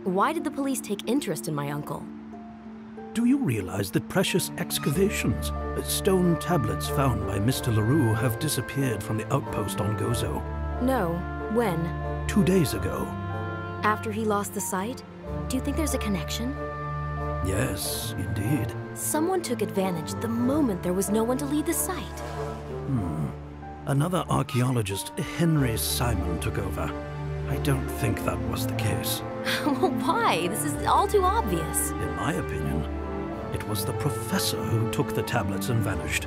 Why did the police take interest in my uncle? Do you realize that precious excavations, stone tablets found by Mr. Leroux, have disappeared from the outpost on Gozo? No. When? 2 days ago. After he lost the sight? Do you think there's a connection? Yes, indeed. Someone took advantage the moment there was no one to lead the site. Another archaeologist, Henry Simon, took over. I don't think that was the case. Why? This is all too obvious. In my opinion, it was the professor who took the tablets and vanished.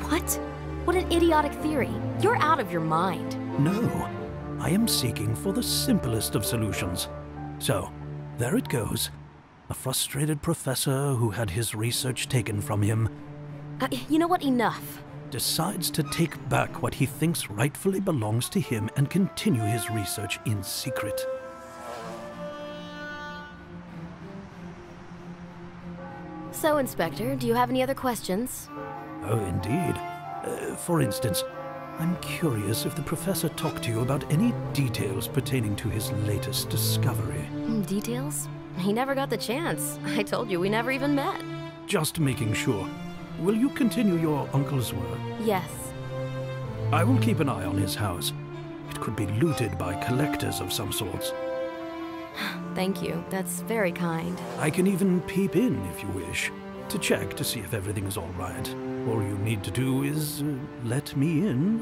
What? What an idiotic theory. You're out of your mind. No, I am seeking for the simplest of solutions. So, there it goes. A frustrated professor who had his research taken from him You know what? Enough. decides to take back what he thinks rightfully belongs to him and continue his research in secret. So, Inspector, do you have any other questions? Oh, indeed. For instance, I'm curious if the professor talked to you about any details pertaining to his latest discovery. Details? He never got the chance. I told you we never even met. Just making sure. Will you continue your uncle's work? Yes. I will keep an eye on his house. It could be looted by collectors of some sorts. Thank you. That's very kind. I can even peep in if you wish, to check to see if everything's all right. All you need to do is let me in.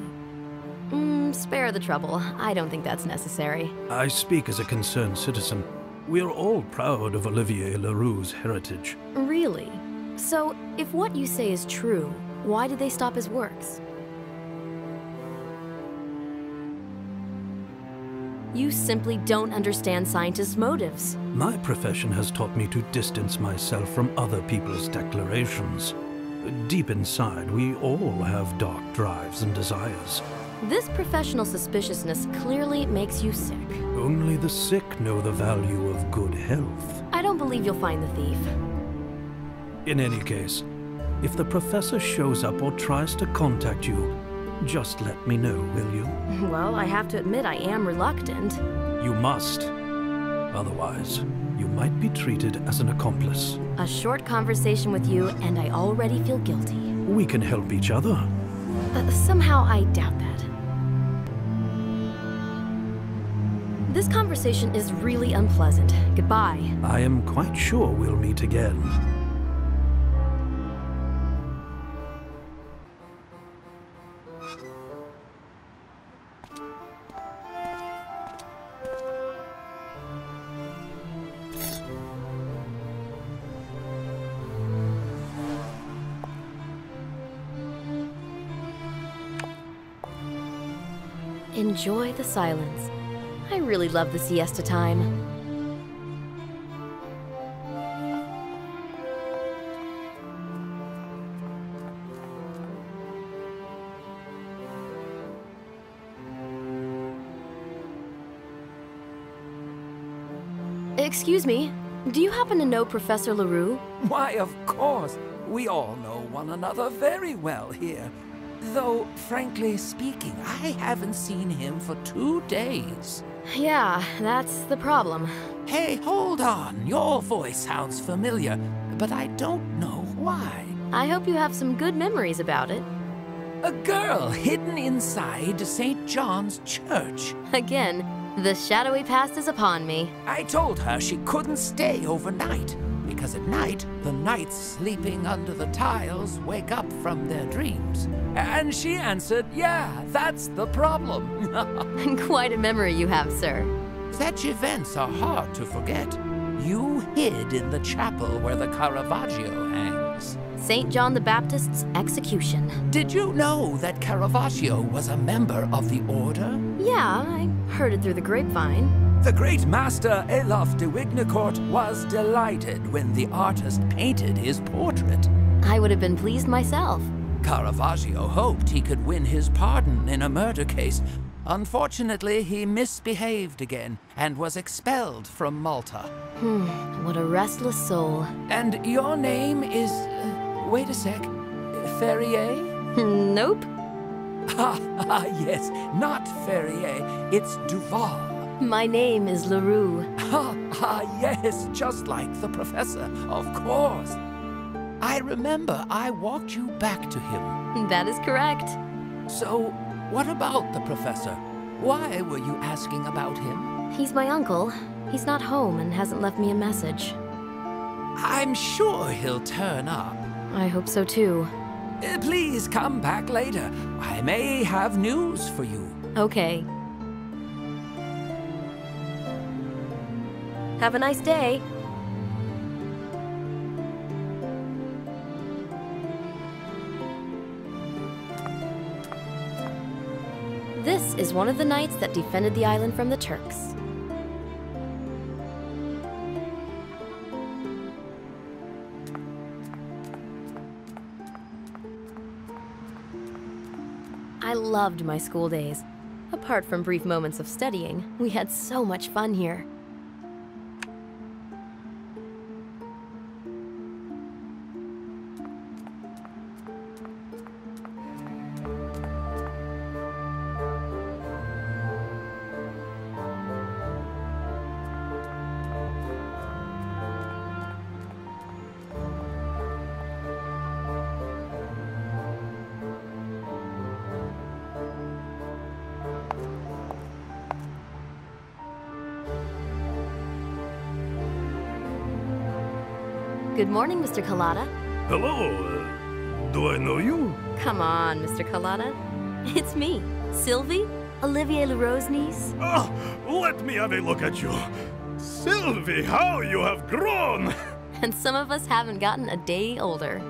Spare the trouble. I don't think that's necessary. I speak as a concerned citizen. We're all proud of Olivier Leroux's heritage. Really? So, if what you say is true, why did they stop his works? You simply don't understand scientists' motives. My profession has taught me to distance myself from other people's declarations. Deep inside, we all have dark drives and desires. This professional suspiciousness clearly makes you sick. Only the sick know the value of good health. I don't believe you'll find the thief. In any case, if the professor shows up or tries to contact you, just let me know, will you? Well, I have to admit I am reluctant. You must. Otherwise, you might be treated as an accomplice. A short conversation with you, and I already feel guilty. We can help each other. Somehow I doubt that. This conversation is really unpleasant. Goodbye. I am quite sure we'll meet again. Enjoy the silence. I really love the siesta time. Excuse me, do you happen to know Professor Leroux? Why, of course. We all know one another very well here. Though, frankly speaking, I haven't seen him for 2 days. Yeah, that's the problem. Hey, hold on. Your voice sounds familiar, but I don't know why. I hope you have some good memories about it. A girl hidden inside St. John's Church. Again, the shadowy past is upon me. I told her she couldn't stay overnight, because at night, the knights sleeping under the tiles wake up from their dreams. And she answered, yeah, that's the problem. Quite a memory you have, sir. Such events are hard to forget. You hid in the chapel where the Caravaggio hangs. St. John the Baptist's execution. Did you know that Caravaggio was a member of the order? Yeah, I heard it through the grapevine. The great master Elaf de Wignacourt was delighted when the artist painted his portrait. I would have been pleased myself. Caravaggio hoped he could win his pardon in a murder case. Unfortunately, he misbehaved again and was expelled from Malta. What a restless soul. And your name is... wait a sec. Ferrier? Nope. Yes, not Ferrier. It's Duval. My name is Leroux. Yes, just like the professor, of course. I remember I walked you back to him. That is correct. So, what about the professor? Why were you asking about him? He's my uncle. He's not home and hasn't left me a message. I'm sure he'll turn up. I hope so too. Please come back later. I may have news for you. Okay. Have a nice day. This is one of the knights that defended the island from the Turks. I loved my school days. Apart from brief moments of studying, we had so much fun here. Good morning, Mr. Collada. Hello, do I know you? Come on, Mr. Collada. It's me, Sylvie, Sylvie Leroux's niece. Oh, let me have a look at you. Sylvie, how you have grown! And some of us haven't gotten a day older.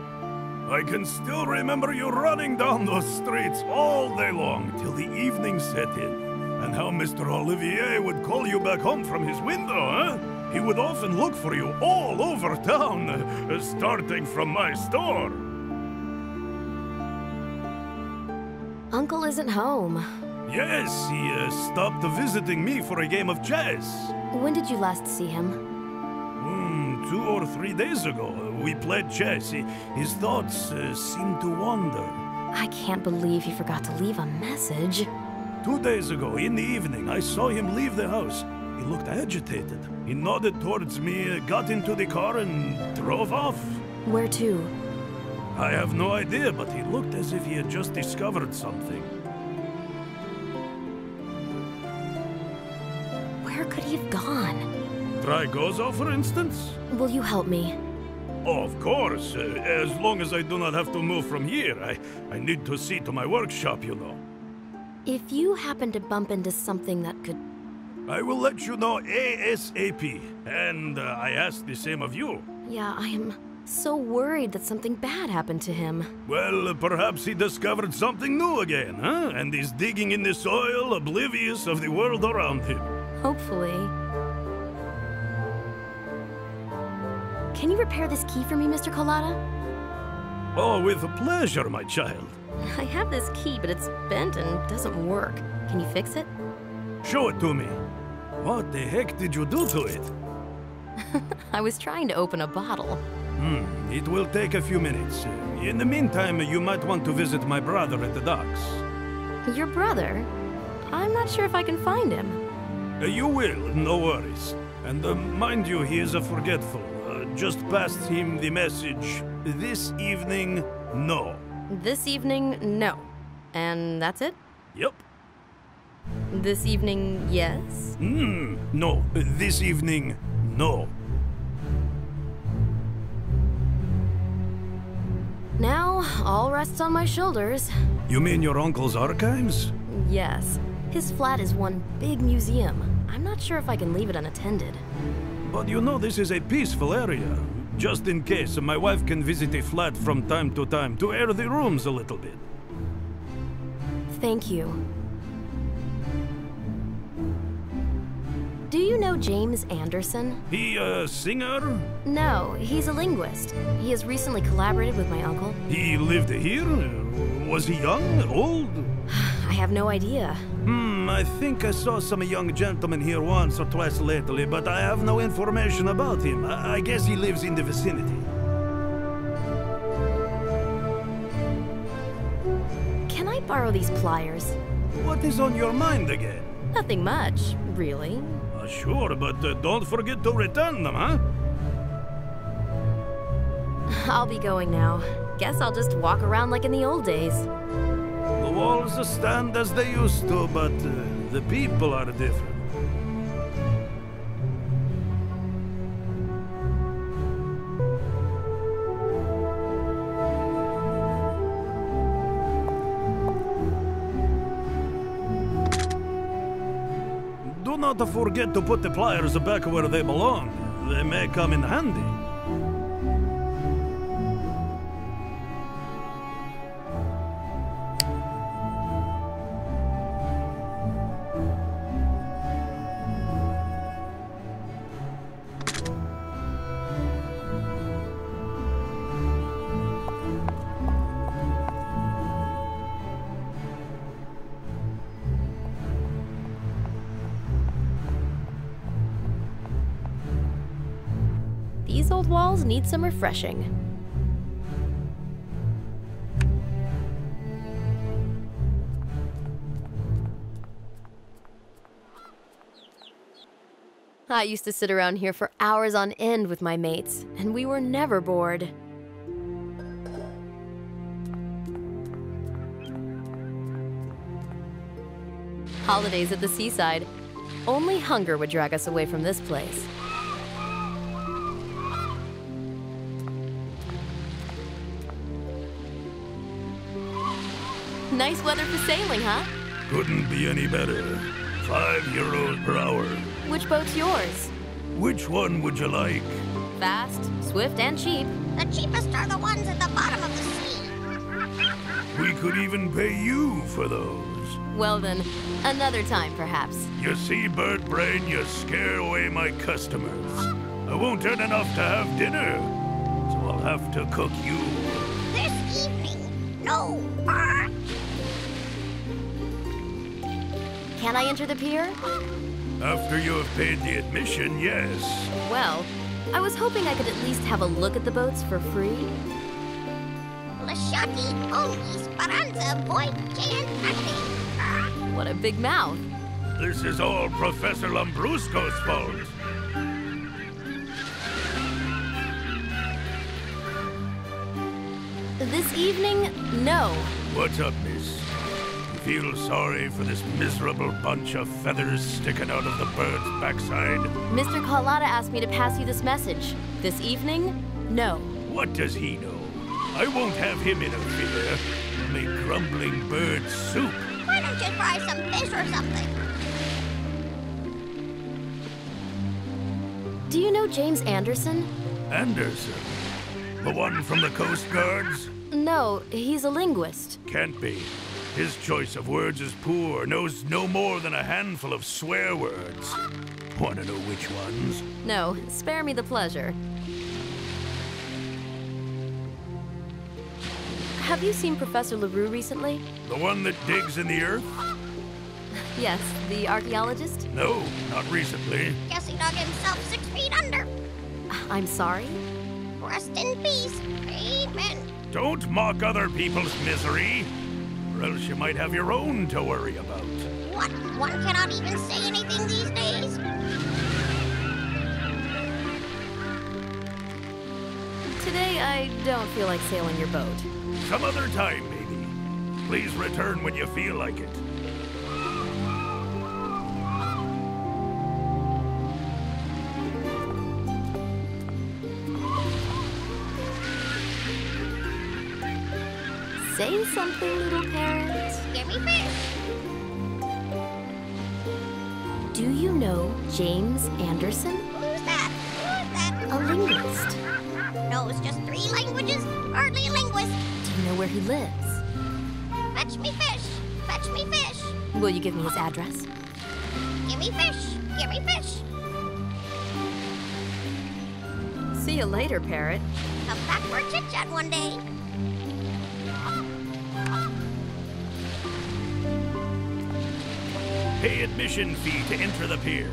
I can still remember you running down those streets all day long till the evening set in. And how Mr. Olivier would call you back home from his window, huh? He would often look for you all over town, starting from my store. Uncle isn't home. Yes, he stopped visiting me for a game of chess. When did you last see him? 2 or 3 days ago. We played chess. His thoughts seemed to wander. I can't believe he forgot to leave a message. 2 days ago, in the evening, I saw him leave the house. He looked agitated. He nodded towards me, got into the car, and drove off. Where to? I have no idea, but he looked as if he had just discovered something. Where could he have gone? Try Gozo, for instance? Will you help me? Oh, of course. As long as I do not have to move from here. I need to see to my workshop, you know. If you happen to bump into something that could... I will let you know ASAP. And I ask the same of you. Yeah, I am so worried that something bad happened to him. Well, perhaps he discovered something new again, huh? And is digging in the soil, oblivious of the world around him. Hopefully. Can you repair this key for me, Mr. Collada? Oh, with pleasure, my child. I have this key, but it's bent and doesn't work. Can you fix it? Show it to me. What the heck did you do to it? I was trying to open a bottle. It will take a few minutes. In the meantime, you might want to visit my brother at the docks. Your brother? I'm not sure if I can find him. You will, no worries. And mind you, he is forgetful. Just pass him the message. This evening, no. This evening, no. And that's it? Yep. This evening, yes? No. This evening, no. Now, all rests on my shoulders. You mean your uncle's archives? Yes. His flat is one big museum. I'm not sure if I can leave it unattended. But you know this is a peaceful area. Just in case, my wife can visit a flat from time to time to air the rooms a little bit. Thank you. Do you know James Anderson? He a singer? No, he's a linguist. He has recently collaborated with my uncle. He lived here? Was he young? Old? I have no idea. I think I saw some young gentleman here once or twice lately, but I have no information about him. I guess he lives in the vicinity. Can I borrow these pliers? What is on your mind again? Nothing much, really. Sure, but don't forget to return them, huh? I'll be going now. Guess I'll just walk around like in the old days. The walls stand as they used to, but the people are different. Do not forget to put the pliers back where they belong. They may come in handy. These old walls need some refreshing. I used to sit around here for hours on end with my mates, and we were never bored. Holidays at the seaside. Only hunger would drag us away from this place. Nice weather for sailing, huh? Couldn't be any better. €5 per hour. Which boat's yours? Which one would you like? Fast, swift, and cheap. The cheapest are the ones at the bottom of the sea. We could even pay you for those. Well then, another time perhaps. You see, bird brain, you scare away my customers. I won't earn enough to have dinner, so I'll have to cook you. This evening, no. Can I enter the pier? After you have paid the admission, yes. Well, I was hoping I could at least have a look at the boats for free. Lasciati ogni speranza poi c'è. What a big mouth. This is all Professor Lambrusco's fault. This evening, no. What's up, miss? You feel sorry for this miserable bunch of feathers sticking out of the bird's backside? Mr. Carlotta asked me to pass you this message. This evening, no. What does he know? I won't have him interfere. I'll make grumbling bird soup. Why don't you try some fish or something? Do you know James Anderson? Anderson? The one from the Coast Guards? No, he's a linguist. Can't be. His choice of words is poor, knows no more than a handful of swear words. Want to know which ones? No, spare me the pleasure. Have you seen Professor Leroux recently? The one that digs in the earth? Yes, the archaeologist? No, not recently. Guess he dug himself 6 feet under. I'm sorry? Rest in peace. Amen. Don't mock other people's misery, or else you might have your own to worry about. What? One cannot even say anything these days? Today, I don't feel like sailing your boat. Some other time, maybe. Please return when you feel like it. Say something, little parrot. Give me fish. Do you know James Anderson? Who's that? Who's that? A linguist. Knows just 3 languages? Hardly a linguist. Do you know where he lives? Fetch me fish. Fetch me fish. Will you give me his address? Give me fish. Give me fish. See you later, parrot. Come back for a chit-chat one day. Pay admission fee to enter the pier.